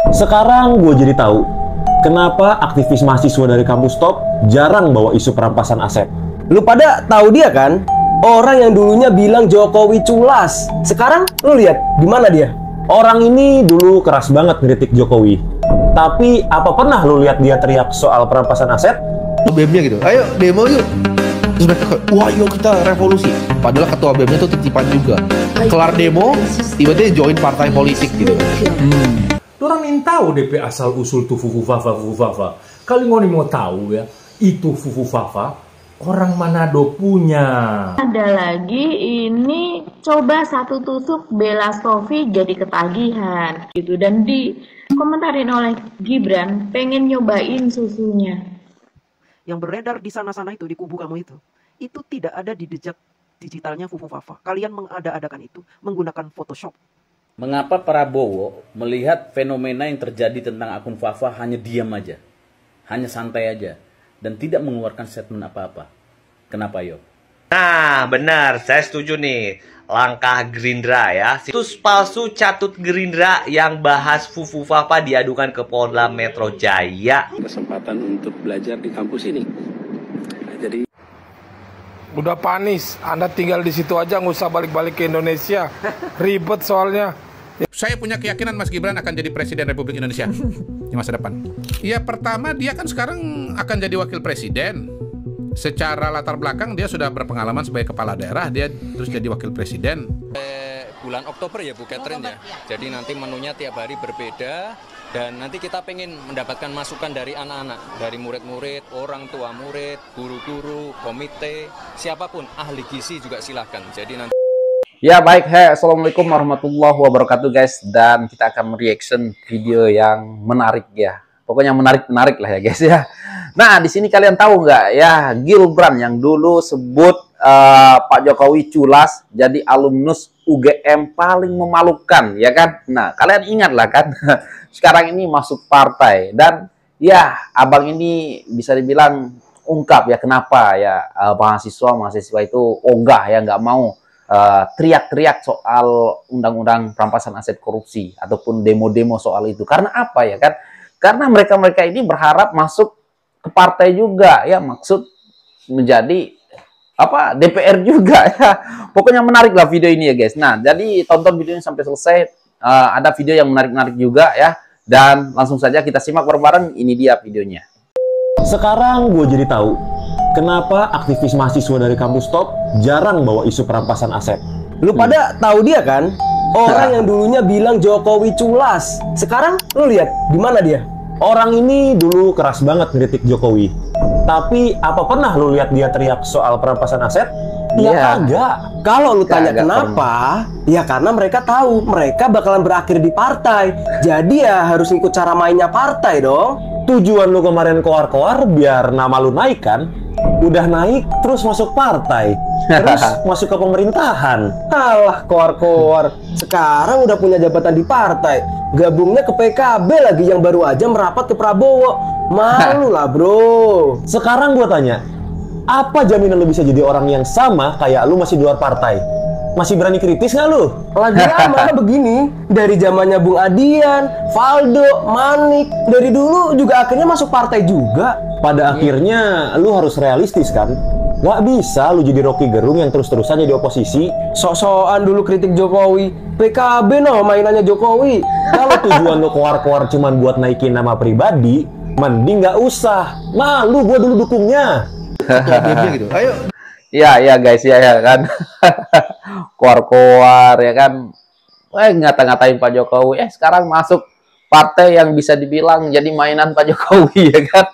Sekarang gue jadi tahu kenapa aktivis mahasiswa dari kampus top jarang bawa isu perampasan aset. Lu pada tahu dia kan? Orang yang dulunya bilang Jokowi culas. Sekarang lu lihat di mana dia? Orang ini dulu keras banget ngeritik Jokowi. Tapi apa pernah lu lihat dia teriak soal perampasan aset? BEM-nya gitu, ayo demo yuk. Terus mereka kayak, wah yuk kita revolusi. Padahal ketua BEM-nya tuh titipan juga. Kelar demo, tiba-tiba join partai politik gitu. Orang ingin tahu DP asal usul tuh Fufu Fafa. Kali ngoni mau tahu ya, itu Fufu Fafa orang Manado punya. Ada lagi ini coba satu tusuk Bella Stovi jadi ketagihan gitu, dan dikomentarin oleh Gibran pengen nyobain susunya. Yang beredar di sana-sana itu, di kubu kamu itu tidak ada di jejak digitalnya Fufu Fafa. Kalian mengada-adakan itu menggunakan Photoshop. Mengapa Prabowo melihat fenomena yang terjadi tentang akun Fafa hanya diam aja, hanya santai aja, dan tidak mengeluarkan statement apa-apa? Kenapa, yo? Nah, benar, saya setuju nih. Langkah Gerindra ya, situs palsu catut Gerindra yang bahas Fufu Fafa diadukan ke Polda Metro Jaya. Kesempatan untuk belajar di kampus ini. Jadi udah panis, Anda tinggal di situ aja, nggak usah balik-balik ke Indonesia. Ribet soalnya. Saya punya keyakinan Mas Gibran akan jadi Presiden Republik Indonesia di masa depan. Ya pertama, dia kan sekarang akan jadi wakil presiden. Secara latar belakang dia sudah berpengalaman sebagai kepala daerah, dia terus jadi wakil presiden. Bulan Oktober ya Bu Catherine ya. Jadi nanti menunya tiap hari berbeda. Dan nanti kita pengen mendapatkan masukan dari anak-anak, dari murid-murid, orang tua murid, guru-guru, komite, siapapun, ahli gizi juga silahkan. Jadi nanti. Ya baik, assalamualaikum warahmatullahi wabarakatuh guys. Dan kita akan mereaction video yang menarik ya. Pokoknya menarik lah ya guys ya. Nah di sini kalian tahu nggak ya, Gibran yang dulu sebut Pak Jokowi culas jadi alumnus UGM paling memalukan ya kan. Nah kalian ingat lah kan. Sekarang ini masuk partai dan ya abang ini bisa dibilang ungkap ya kenapa ya mahasiswa itu ogah ya nggak mau teriak-teriak soal undang-undang perampasan aset korupsi ataupun demo-demo soal itu. Karena apa ya kan? Karena mereka ini berharap masuk ke partai juga ya, maksud menjadi apa DPR juga ya. Pokoknya menarik lah video ini ya guys. Nah jadi tonton video ini sampai selesai. Ada video yang menarik-menarik juga ya. Dan langsung saja kita simak bareng-bareng. Ini dia videonya. Sekarang gue jadi tahu kenapa aktivis mahasiswa dari kampus top jarang bawa isu perampasan aset. Lu pada tahu dia kan? Orang yang dulunya bilang Jokowi culas. Sekarang lu lihat di mana dia? Orang ini dulu keras banget ngeritik Jokowi. Tapi apa pernah lu lihat dia teriak soal perampasan aset? Ya kagak. Kalau lu tanya kenapa, ya karena mereka tahu mereka bakalan berakhir di partai. Jadi ya harus ikut cara mainnya partai dong. Tujuan lu kemarin koar-koar biar nama lu naik kan? Udah naik terus masuk partai, terus masuk ke pemerintahan. Alah koar-koar. Sekarang udah punya jabatan di partai, gabungnya ke PKB lagi yang baru aja merapat ke Prabowo. Malu lah bro. Sekarang gua tanya, apa jaminan lu bisa jadi orang yang sama kayak lu masih di luar partai? Masih berani kritis nggak lu? Lagi lama begini, dari zamannya Bung Adian, Valdo, Manik, dari dulu juga akhirnya masuk partai juga. Pada akhirnya lu harus realistis kan? Nggak bisa lu jadi Rocky Gerung yang terus-terusan jadi oposisi. Sok-sokan dulu kritik Jokowi. PKB no mainannya Jokowi. Kalau tujuan lu koar-koar cuman buat naikin nama pribadi, mending nggak usah. Malu gua dulu dukungnya. Gitu. Ayo. Ya guys ya kan. Koar-koar ya kan. Ngata-ngatain Pak Jokowi. Sekarang masuk partai yang bisa dibilang jadi mainan Pak Jokowi ya kan.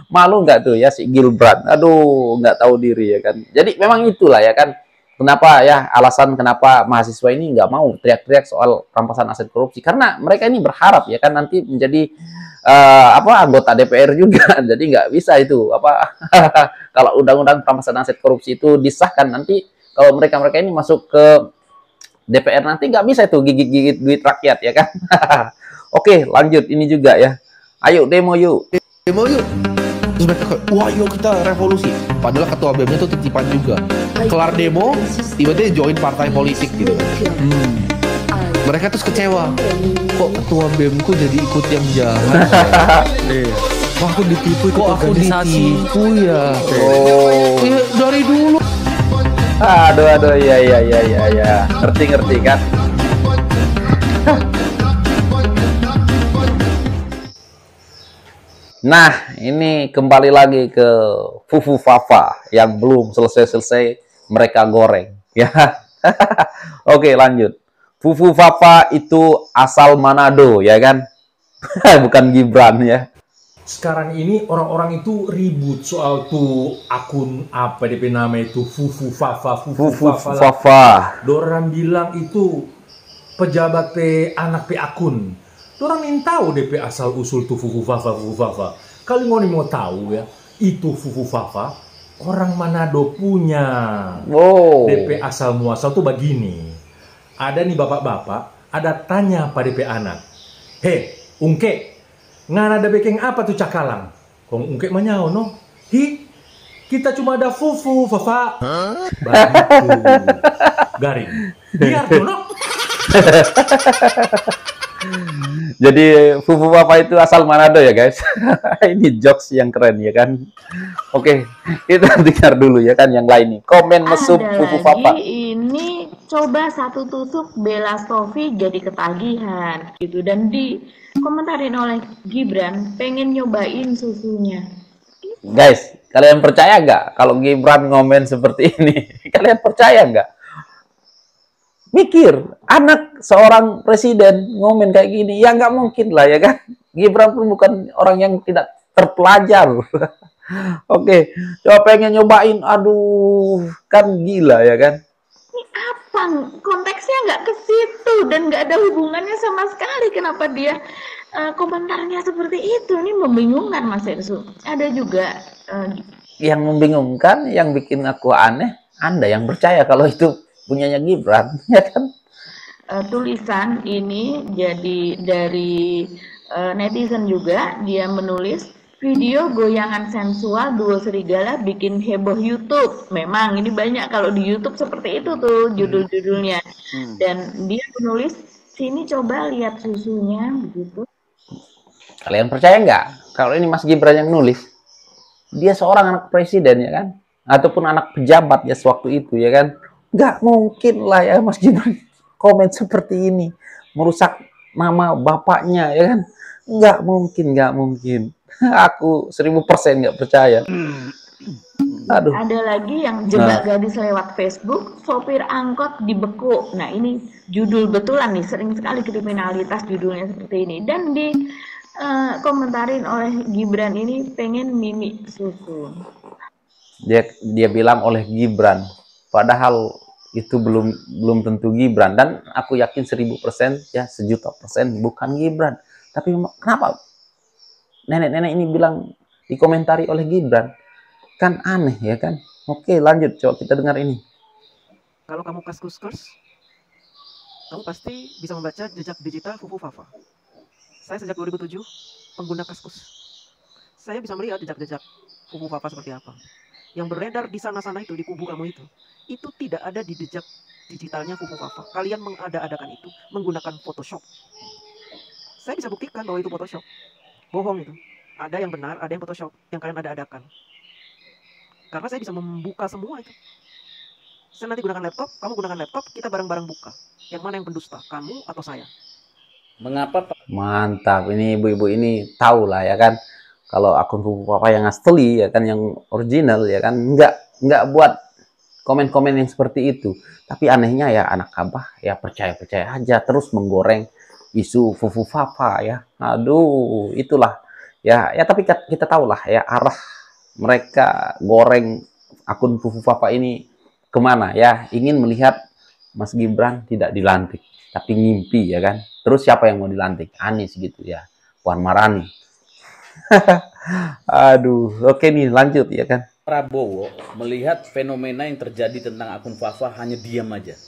Malu nggak tuh ya si Gibran? Aduh, nggak tahu diri ya kan. Jadi memang itulah ya kan. Kenapa ya alasan kenapa mahasiswa ini nggak mau teriak-teriak soal rampasan aset korupsi? Karena mereka ini berharap ya kan nanti menjadi anggota DPR juga. Jadi nggak bisa itu kalau undang-undang perampasan aset korupsi itu disahkan nanti kalau mereka ini masuk ke DPR nanti nggak bisa itu gigit-gigit duit rakyat ya kan. Oke lanjut ini juga ya. Ayo demo yuk. Demo yuk. Terus mereka kayak, wah yuk kita revolusi. Padahal ketua BEM-nya tuh titipan juga. Kelar demo, tiba-tiba join partai politik gitu. Mereka terus kecewa. Kok ketua BEM-ku jadi ikut yang jahat ya? Wah, aku ditipu ikut organisasi. Ya. Oh. Dari dulu. Aduh, ya. Ngerti kan? Nah, ini kembali lagi ke Fufu Fafa yang belum selesai mereka goreng, ya. Oke, lanjut. Fufu Fafa itu asal Manado, ya kan? Bukan Gibran, ya. Sekarang ini orang-orang itu ribut soal tuh akun apa DP nama itu Fufu Fafa. Dorang bilang itu pejabat anak akun. Dorang ingin tahu DP asal usul tuh Fufu Fafa. Kalau ngoni mau tahu ya, itu Fufu Fafa orang Manado punya. Wow. DP asal muasal tuh begini. Ada nih bapak-bapak, ada tanya pada DP anak. He, Ungke, ngana ada baking apa tuh cakalang? Kong Ungke manyao no? Hi, kita cuma ada Fufu Fafa. Begitu. Garing. Biar tuh no. Jadi Fufu Fafa itu asal Manado ya guys. Ini jokes yang keren ya kan. Oke, kita dengar dulu ya kan yang lain nih. Komen mesum Fufu Fafa. Ini coba satu tusuk Bella Stovi jadi ketagihan gitu, dan dikomentarin oleh Gibran pengen nyobain susunya. Guys, kalian percaya nggak kalau Gibran ngomen seperti ini? Kalian percaya nggak? Mikir, anak seorang presiden ngomen kayak gini, ya nggak mungkin lah ya kan. Gibran pun bukan orang yang tidak terpelajar. Oke, coba pengen nyobain, aduh, kan gila ya kan. Ini apa? Konteksnya nggak ke situ dan nggak ada hubungannya sama sekali. Kenapa dia komentarnya seperti itu? Ini membingungkan Mas Ersu. Ada juga yang membingungkan, yang bikin aku aneh, Anda yang percaya kalau itu punyanya Gibran, ya kan? Tulisan ini jadi dari netizen juga, dia menulis video goyangan sensual duo serigala bikin heboh YouTube. Memang ini banyak kalau di YouTube seperti itu tuh judul-judulnya. Dan dia menulis, sini coba lihat susunya begitu. Kalian percaya nggak kalau ini Mas Gibran yang nulis? Dia seorang anak presiden ya kan? Ataupun anak pejabat ya sewaktu itu ya kan? Nggak mungkin lah ya Mas Gibran komen seperti ini, merusak nama bapaknya ya kan? Nggak mungkin. Aku 1000% nggak percaya. Aduh. Ada lagi yang jebak gadis lewat Facebook, sopir angkot dibekuk. Nah ini judul betulan nih, sering sekali kriminalitas judulnya seperti ini. Dan di komentarin oleh Gibran ini pengen mimik susu. Dia bilang oleh Gibran, padahal itu belum tentu Gibran, dan aku yakin 1000% ya 1.000.000% bukan Gibran. Tapi kenapa nenek-nenek ini bilang dikomentari oleh Gibran? Kan aneh ya kan. Oke, lanjut, coba kita dengar ini. Kalau kamu kaskuskers, kamu pasti bisa membaca jejak digital Fufu Fafa. Saya sejak 2007 pengguna Kaskus. Saya bisa melihat jejak-jejak Fufu Fafa seperti apa. Yang beredar di sana-sana itu, di kubu kamu itu tidak ada di jejak digitalnya Fufu Fafa. Kalian mengada-adakan itu menggunakan Photoshop. Saya bisa buktikan bahwa itu Photoshop. Bohong itu. Ada yang benar, ada yang Photoshop yang kalian ada-adakan. Karena saya bisa membuka semua itu. Saya nanti gunakan laptop, kamu gunakan laptop, kita bareng-bareng buka. Yang mana yang pendusta, kamu atau saya? Mengapa? Mantap, ini ibu-ibu ini tahu lah ya kan. Kalau akun Fufu Fafa yang asli ya kan, yang original ya kan, nggak buat komen-komen yang seperti itu. Tapi anehnya ya anak abah ya percaya-percaya aja terus menggoreng isu Fufu Fafa ya. Aduh, itulah ya tapi kita tahu lah ya arah mereka goreng akun Fufu Fafa ini kemana ya. Ingin melihat Mas Gibran tidak dilantik, tapi ngimpi ya kan. Terus siapa yang mau dilantik? Anies gitu ya, Puan Marani. Aduh, oke nih lanjut ya kan. Prabowo melihat fenomena yang terjadi tentang akun Fafa hanya diam aja,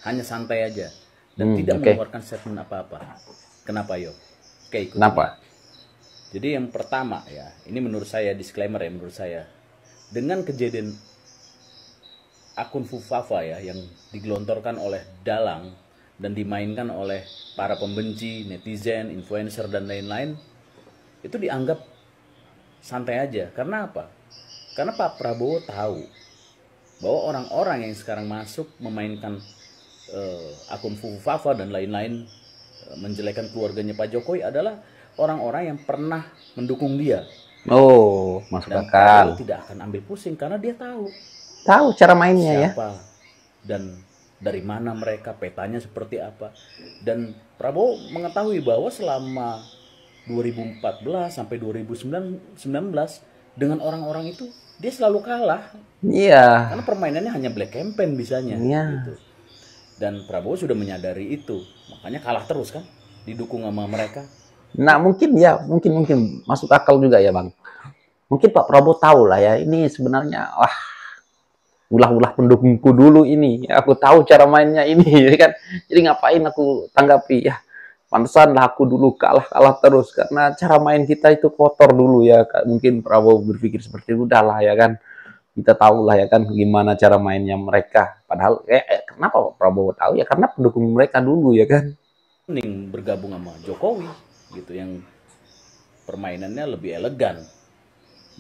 hanya santai aja, dan tidak mengeluarkan statement apa-apa. Kenapa yo? Oke, ikuti. Kenapa? Jadi yang pertama ya, ini menurut saya disclaimer ya, menurut saya dengan kejadian akun Fufu Fafa ya yang digelontorkan oleh Dalang dan dimainkan oleh para pembenci, netizen, influencer dan lain-lain, itu dianggap santai aja. Karena apa? Karena Pak Prabowo tahu bahwa orang-orang yang sekarang masuk memainkan akun Fufu Fafa dan lain-lain, menjelekan keluarganya Pak Jokowi adalah orang-orang yang pernah mendukung dia. Oh, masuk Dan akal. Prabowo tidak akan ambil pusing karena dia tahu Cara mainnya siapa dan dari mana mereka, petanya seperti apa. Dan Prabowo mengetahui bahwa selama 2014 sampai 2019 dengan orang-orang itu dia selalu kalah. Iya. Karena permainannya hanya black campaign bisanya. Iya. Gitu. Dan Prabowo sudah menyadari itu, makanya kalah terus kan, didukung sama mereka. Nah, mungkin masuk akal juga ya, Bang. Mungkin Pak Prabowo tahu lah ya, ini sebenarnya ulah-ulah pendukungku dulu ini. Aku tahu cara mainnya ini, ya kan. Jadi ngapain aku tanggapi ya? Pantesan lah aku dulu kalah terus karena cara main kita itu kotor dulu ya. Mungkin Prabowo berpikir seperti itu, udahlah ya kan. Kita tahu lah ya kan gimana cara mainnya mereka. Padahal kenapa Pak Prabowo tahu ya? Karena pendukung mereka dulu ya kan. Mending bergabung sama Jokowi gitu, yang permainannya lebih elegan.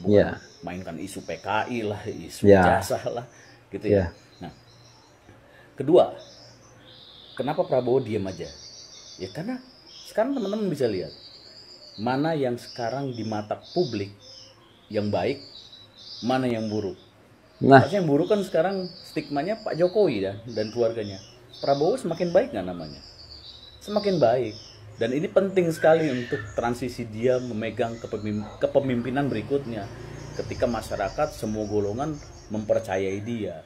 Bukan mainkan isu PKI lah, isu jasa lah gitu ya. Nah, kedua, kenapa Prabowo diam aja? Ya karena sekarang teman-teman bisa lihat mana yang sekarang di mata publik yang baik, mana yang buruk. Nah, yang buruk kan sekarang stigmanya Pak Jokowi dan keluarganya. Prabowo semakin baik nggak namanya? Semakin baik. Dan ini penting sekali untuk transisi dia memegang kepemimpinan berikutnya. Ketika masyarakat semua golongan mempercayai dia.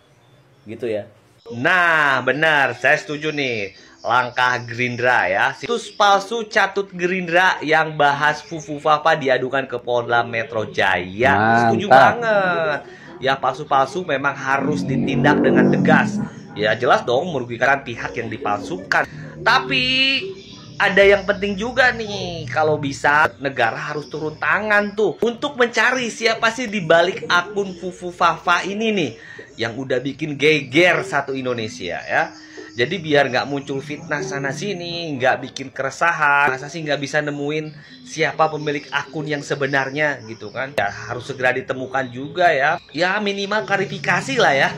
Gitu ya. Nah, benar, saya setuju nih. Langkah Gerindra ya. Situs palsu catut Gerindra yang bahas Fufu Fafa diadukan ke Polda Metro Jaya. Setuju banget. Ya, palsu-palsu memang harus ditindak dengan tegas. Ya, jelas dong merugikan pihak yang dipalsukan. Tapi ada yang penting juga nih, kalau bisa negara harus turun tangan tuh untuk mencari siapa sih di balik akun Fufu Fafa ini nih yang udah bikin geger satu Indonesia ya. Jadi biar nggak muncul fitnah sana sini, nggak bikin keresahan, masa sih nggak bisa nemuin siapa pemilik akun yang sebenarnya gitu kan? Ya harus segera ditemukan juga ya. Ya minimal klarifikasi lah ya.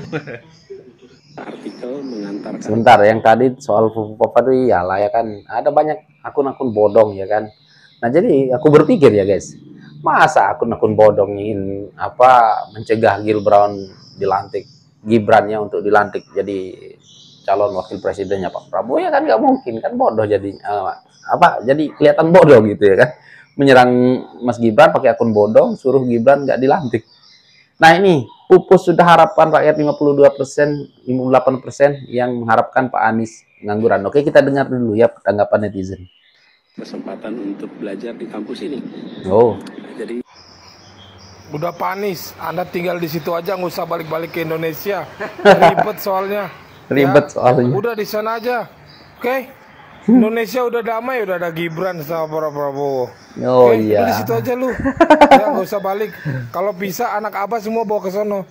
Artikel mengantarkan. Sebentar, yang tadi soal Fufu Fafa itu iyalah ya kan, ada banyak akun-akun bodong ya kan. Nah jadi aku berpikir ya guys, masa akun-akun bodong ingin mencegah Gibrannya untuk dilantik jadi calon wakil presidennya Pak Prabowo ya kan, nggak mungkin kan, bodoh jadi jadi kelihatan bodoh gitu ya kan, menyerang Mas Gibran pakai akun bodong, suruh Gibran nggak dilantik. Nah ini pupus sudah harapan rakyat 52%, 58% yang mengharapkan Pak Anies pengangguran. Oke, kita dengar dulu ya tanggapan netizen. Kesempatan untuk belajar di kampus ini. Oh. Jadi udah panis, Anda tinggal di situ aja, nggak usah balik-balik ke Indonesia. Ribet soalnya. Soalnya. Udah di sana aja. Oke? Indonesia udah damai, udah ada Gibran sama Prabowo. Oh iya. Udah di situ aja lu. Ya nggak usah balik. Kalau bisa anak abah semua bawa ke sono.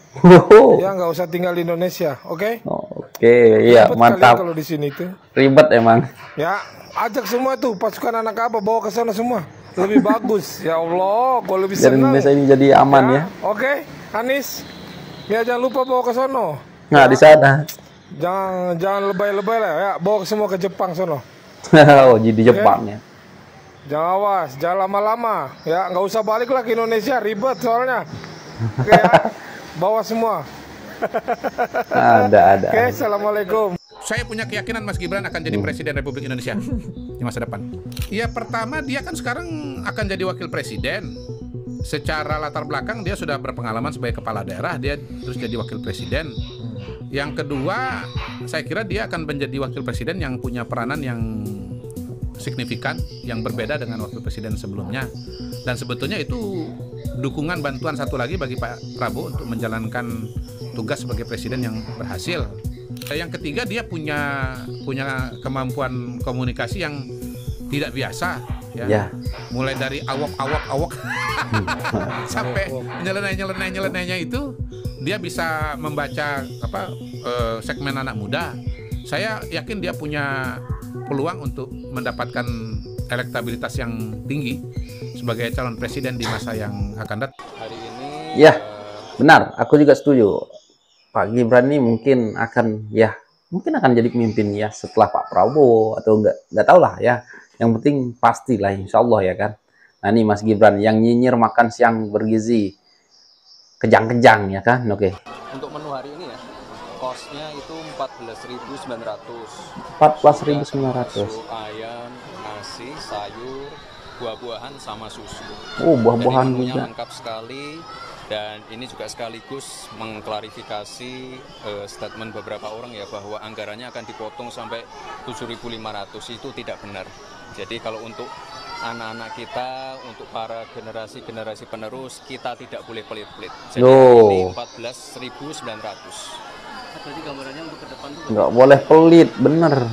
Ya nggak usah tinggal di Indonesia, oke? Oke, iya mantap. Kalau di sini tuh. Ribet emang. Ya, ajak semua tuh pasukan anak abah bawa ke sana semua. Lebih bagus. Ya Allah, gue lebih Jadi senang. Indonesia ini jadi aman ya. Oke, Anies. Ya jangan lupa bawa ke sono. Nah, di sana. Jangan lebay-lebay lah ya, bawa semua ke Jepang sono. Oh, jadi Jepang ya. Jangan awas, jangan lama-lama. Ya, nggak usah balik lah ke Indonesia, ribet soalnya. Oke ya, bawa semua. Ada. Oke, assalamualaikum. Saya punya keyakinan Mas Gibran akan jadi Presiden Republik Indonesia di masa depan. Ya pertama, dia kan sekarang akan jadi wakil presiden. Secara latar belakang dia sudah berpengalaman sebagai kepala daerah, dia terus jadi wakil presiden. Yang kedua, saya kira dia akan menjadi wakil presiden yang punya peranan yang signifikan, yang berbeda dengan wakil presiden sebelumnya. Dan sebetulnya itu dukungan bantuan satu lagi bagi Pak Prabowo untuk menjalankan tugas sebagai presiden yang berhasil. Yang ketiga, dia punya kemampuan komunikasi yang tidak biasa ya. Mulai dari awok sampai nyeleneh-nyelenehnya itu dia bisa membaca segmen anak muda. Saya yakin dia punya peluang untuk mendapatkan elektabilitas yang tinggi sebagai calon presiden di masa yang akan datang. Hari ini Ya, benar. Aku juga setuju. Pak Gibran ini mungkin akan jadi pemimpin ya setelah Pak Prabowo atau nggak tahu lah ya. Yang penting pastilah insya Allah ya kan. Nah ini Mas Gibran yang nyinyir makan siang bergizi kejang-kejang ya kan. Oke. untuk menu hari ini ya, kosnya itu 14.900. 14.900. Masuk ayam, nasi, sayur, buah-buahan sama susu. Oh, buah-buahan Jadi menunya juga. lengkap sekali. Dan ini juga sekaligus mengklarifikasi statement beberapa orang ya bahwa anggarannya akan dipotong sampai 7.500, itu tidak benar. Jadi kalau untuk anak-anak kita, untuk para generasi-generasi penerus, kita tidak boleh pelit-pelit. Jadi ini 14.900. Berarti gambarannya untuk ke depan tuh Nggak boleh pelit, bener.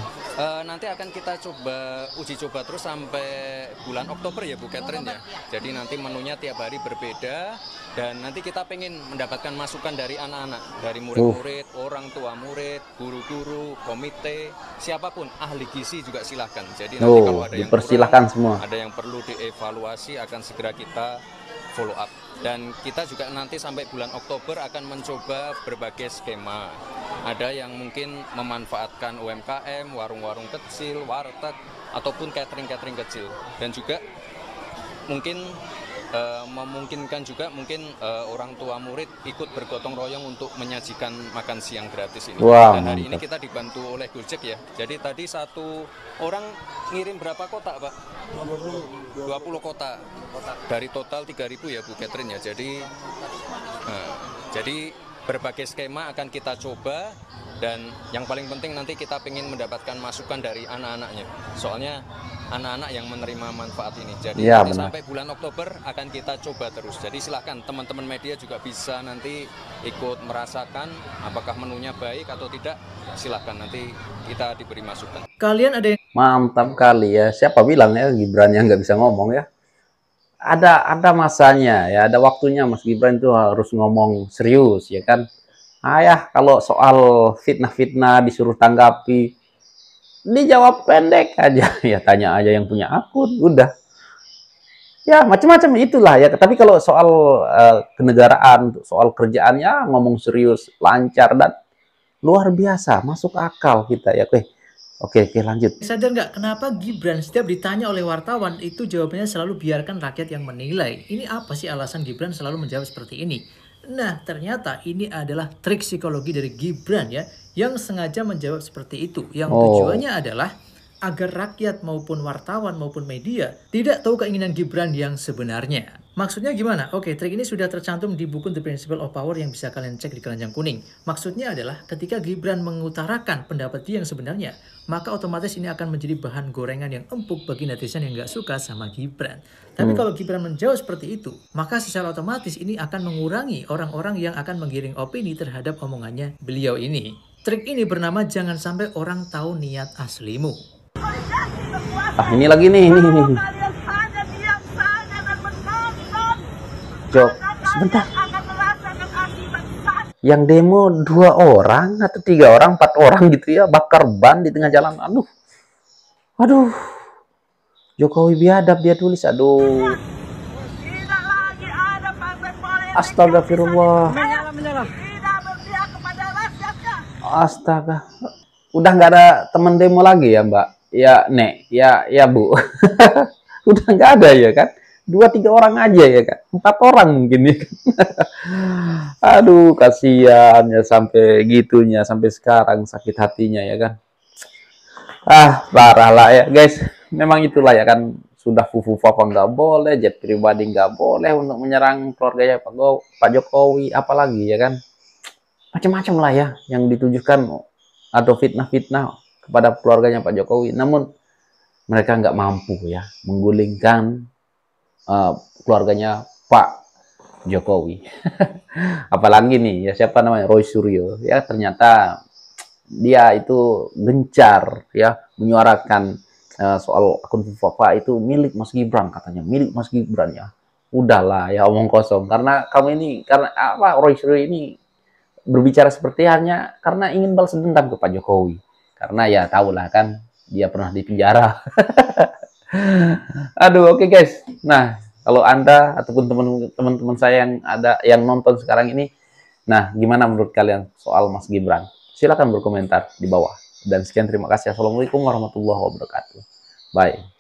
Nanti akan kita coba uji coba terus sampai bulan Oktober ya Bu Catherine ya. Jadi nanti menunya tiap hari berbeda dan nanti kita pengen mendapatkan masukan dari anak-anak, dari murid-murid, orang tua murid, guru-guru, komite, siapapun, ahli gizi juga silahkan. Jadi nanti kalau ada yang dipersilahkan kurang, semua. ada yang perlu dievaluasi akan segera kita follow up. Dan kita juga nanti sampai bulan Oktober akan mencoba berbagai skema. Ada yang mungkin memanfaatkan UMKM, warung-warung kecil, warteg, ataupun catering-catering kecil. Dan juga mungkin memungkinkan juga mungkin orang tua murid ikut bergotong royong untuk menyajikan makan siang gratis ini. Wah, Dan hari ini mantap. kita dibantu oleh Gojek ya. Jadi tadi satu orang ngirim berapa kotak Pak? 20 kotak. Dari total 3.000 ya Bu Catherine ya. Jadi berbagai skema akan kita coba dan yang paling penting nanti kita ingin mendapatkan masukan dari anak-anaknya. Soalnya anak-anak yang menerima manfaat ini. Jadi Ya, nanti benar. sampai bulan Oktober akan kita coba terus. Jadi silahkan teman-teman media juga bisa nanti ikut merasakan apakah menunya baik atau tidak. Silahkan nanti kita diberi masukan. Kalian ada yang Mantap kali ya. Siapa bilang ya Gibran yang nggak bisa ngomong ya? Ada masanya ya, ada waktunya Mas Gibran itu harus ngomong serius ya kan. Ayah kalau soal fitnah-fitnah disuruh tanggapi, dijawab pendek aja ya, tanya aja yang punya akun, udah. Ya macam-macam itulah ya. Tapi kalau soal kenegaraan, soal kerjaannya ngomong serius, lancar dan luar biasa, masuk akal kita ya. Oke, lanjut. sadar nggak kenapa Gibran setiap ditanya oleh wartawan itu jawabannya selalu biarkan rakyat yang menilai? Ini apa sih alasan Gibran selalu menjawab seperti ini? Nah, ternyata ini adalah trik psikologi dari Gibran ya, yang sengaja menjawab seperti itu. Yang tujuannya adalah agar rakyat maupun wartawan maupun media tidak tahu keinginan Gibran yang sebenarnya. Maksudnya gimana? Oke, trik ini sudah tercantum di buku The Principle of Power yang bisa kalian cek di keranjang kuning. Maksudnya adalah ketika Gibran mengutarakan pendapat dia yang sebenarnya, maka otomatis ini akan menjadi bahan gorengan yang empuk bagi netizen yang nggak suka sama Gibran. Tapi kalau Gibran menjawab seperti itu, maka secara otomatis ini akan mengurangi orang-orang yang akan menggiring opini terhadap omongannya beliau ini. Trik ini bernama jangan sampai orang tahu niat aslimu. Ini lagi nih. Jok, sebentar. Yang demo 2 orang atau 3 orang, 4 orang gitu ya, bakar ban di tengah jalan. Aduh. Jokowi biadab dia tulis, aduh. Astagfirullah. Astaga. Udah nggak ada teman demo lagi ya, Mbak? Ya, Nek. Ya, Bu. Udah nggak ada ya kan? 2-3 orang aja ya kan? 4 orang mungkin ya kan? Aduh, kasihan ya sampai gitunya, sampai sekarang sakit hatinya ya kan? Parah lah ya guys. Memang itulah ya kan, sudah fufu-fafa nggak boleh, jet pribadi nggak boleh untuk menyerang keluarganya Pak Jokowi, apalagi ya kan? Macam-macam lah ya yang ditujukan atau fitnah-fitnah kepada keluarganya Pak Jokowi. Namun mereka nggak mampu ya menggulingkan keluarganya Pak Jokowi. Apalagi nih ya, siapa namanya, Roy Suryo ya, ternyata dia itu gencar ya menyuarakan soal akun Fufafa itu milik Mas Gibran, katanya milik Mas Gibran ya. Udahlah ya, omong kosong. Karena Roy Suryo ini berbicara seperti hanya karena ingin balas dendam ke Pak Jokowi. Karena ya tahulah kan dia pernah di penjara. Aduh, oke guys. Nah, kalau Anda ataupun teman-teman saya yang ada yang nonton sekarang ini, nah gimana menurut kalian soal Mas Gibran? Silakan berkomentar di bawah. Dan sekian, terima kasih. Assalamualaikum warahmatullahi wabarakatuh. Bye.